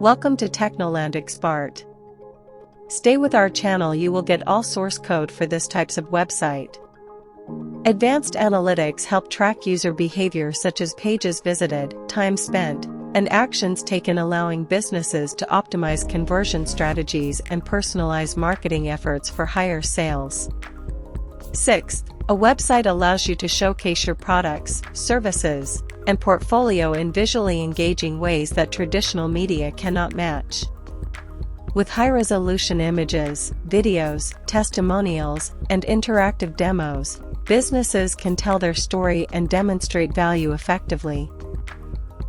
Welcome to Technoland Expert. Stay with our channel, you will get all source code for this types of website. Advanced analytics help track user behavior such as pages visited, time spent, and actions taken, allowing businesses to optimize conversion strategies and personalize marketing efforts for higher sales. Sixth, a website allows you to showcase your products, services, and portfolio in visually engaging ways that traditional media cannot match. With high-resolution images, videos, testimonials, and interactive demos, businesses can tell their story and demonstrate value effectively.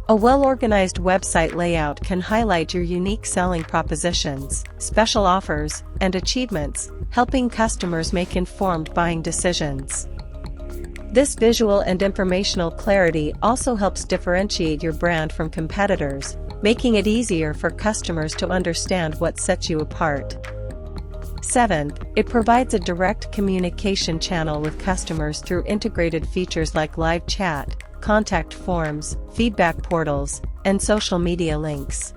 A well-organized website layout can highlight your unique selling propositions, special offers, and achievements, helping customers make informed buying decisions. This visual and informational clarity also helps differentiate your brand from competitors, making it easier for customers to understand what sets you apart. Seventh, it provides a direct communication channel with customers through integrated features like live chat, contact forms, feedback portals, and social media links.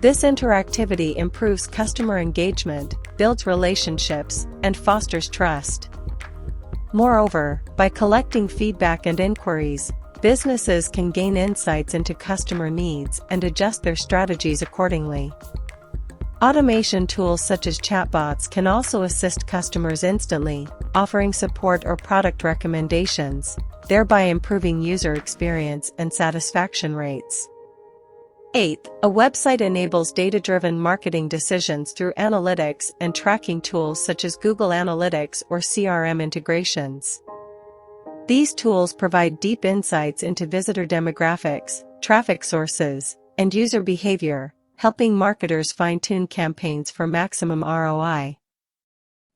This interactivity improves customer engagement, builds relationships, and fosters trust. Moreover, by collecting feedback and inquiries, businesses can gain insights into customer needs and adjust their strategies accordingly. Automation tools such as chatbots can also assist customers instantly, offering support or product recommendations, thereby improving user experience and satisfaction rates. Eighth, a website enables data-driven marketing decisions through analytics and tracking tools such as Google Analytics or CRM integrations. These tools provide deep insights into visitor demographics, traffic sources, and user behavior, helping marketers fine-tune campaigns for maximum ROI.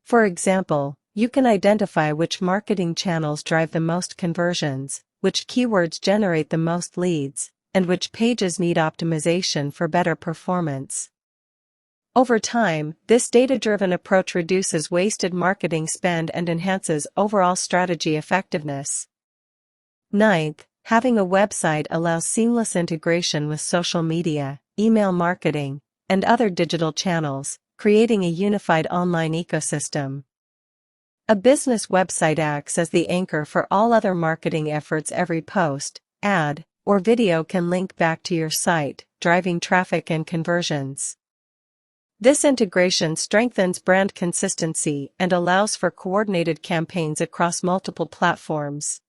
For example, you can identify which marketing channels drive the most conversions, which keywords generate the most leads, and which pages need optimization for better performance. Over time, this data-driven approach reduces wasted marketing spend and enhances overall strategy effectiveness. Ninth, having a website allows seamless integration with social media, email marketing, and other digital channels, creating a unified online ecosystem. A business website acts as the anchor for all other marketing efforts. Every post, ad, or video can link back to your site, driving traffic and conversions. This integration strengthens brand consistency and allows for coordinated campaigns across multiple platforms.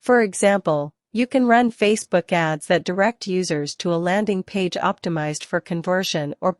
For example, you can run Facebook ads that direct users to a landing page optimized for conversion or